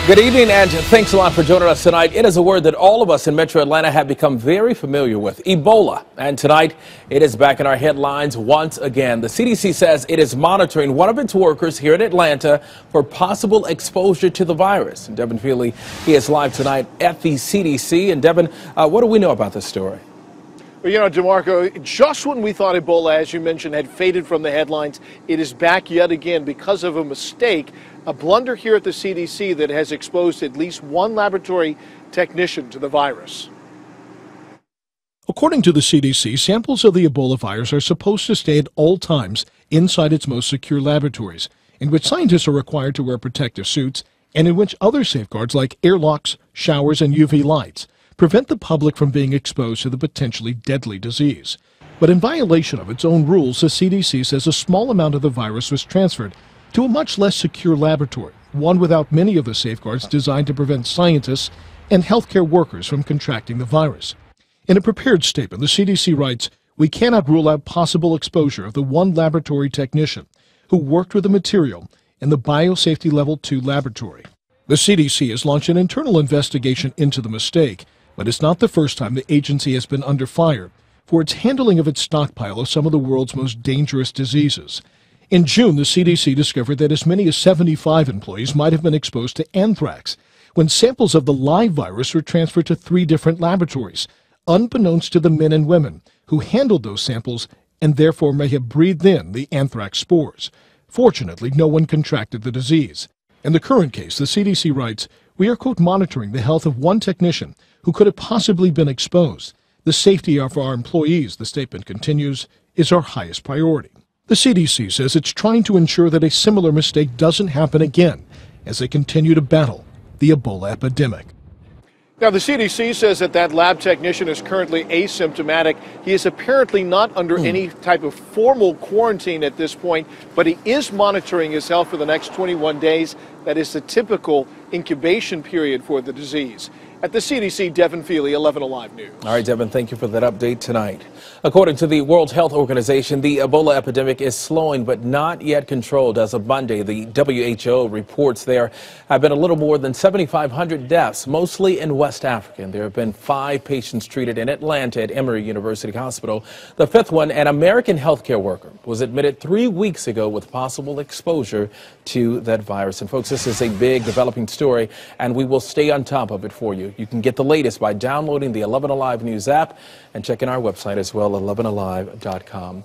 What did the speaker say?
Good evening, and thanks a lot for joining us tonight. It is a word that all of us in Metro Atlanta have become very familiar with, Ebola. And tonight, it is back in our headlines once again. The CDC says it is monitoring one of its workers here in Atlanta for possible exposure to the virus. And Devin Feely, he is live tonight at the CDC. And Devin, what do we know about this story? Well, you know, DeMarco, just when we thought Ebola, as you mentioned, had faded from the headlines, it is back yet again because of a mistake, a blunder here at the CDC that has exposed at least one laboratory technician to the virus. According to the CDC, samples of the Ebola virus are supposed to stay at all times inside its most secure laboratories, in which scientists are required to wear protective suits and in which other safeguards like airlocks, showers, and UV lights prevent the public from being exposed to the potentially deadly disease. But in violation of its own rules, the CDC says a small amount of the virus was transferred to a much less secure laboratory, one without many of the safeguards designed to prevent scientists and healthcare workers from contracting the virus. In a prepared statement, the CDC writes, "We cannot rule out possible exposure of the one laboratory technician who worked with the material in the Biosafety Level 2 laboratory." The CDC has launched an internal investigation into the mistake, but it's not the first time the agency has been under fire for its handling of its stockpile of some of the world's most dangerous diseases. In June, the CDC discovered that as many as 75 employees might have been exposed to anthrax when samples of the live virus were transferred to 3 different laboratories, unbeknownst to the men and women who handled those samples and therefore may have breathed in the anthrax spores. Fortunately, no one contracted the disease. In the current case, the CDC writes, "We are, quote, monitoring the health of one technician who could have possibly been exposed. The safety of our employees," the statement continues, "is our highest priority." The CDC says it's trying to ensure that a similar mistake doesn't happen again as they continue to battle the Ebola epidemic. Now, the CDC says that lab technician is currently asymptomatic. He is apparently not under any type of formal quarantine at this point, but he is monitoring his health for the next 21 days. That is the typical incubation period for the disease. At the CDC, Devin Feely, 11 Alive News. All right, Devin, thank you for that update tonight. According to the World Health Organization, the Ebola epidemic is slowing but not yet controlled. As of Monday, the WHO reports there have been a little more than 7,500 deaths, mostly in West Africa. And there have been 5 patients treated in Atlanta at Emory University Hospital. The 5th one, an American healthcare worker, was admitted 3 weeks ago with possible exposure to that virus. And folks, this is a big developing story, and we will stay on top of it for you. You can get the latest by downloading the 11 Alive News app and checking our website as well, 11alive.com.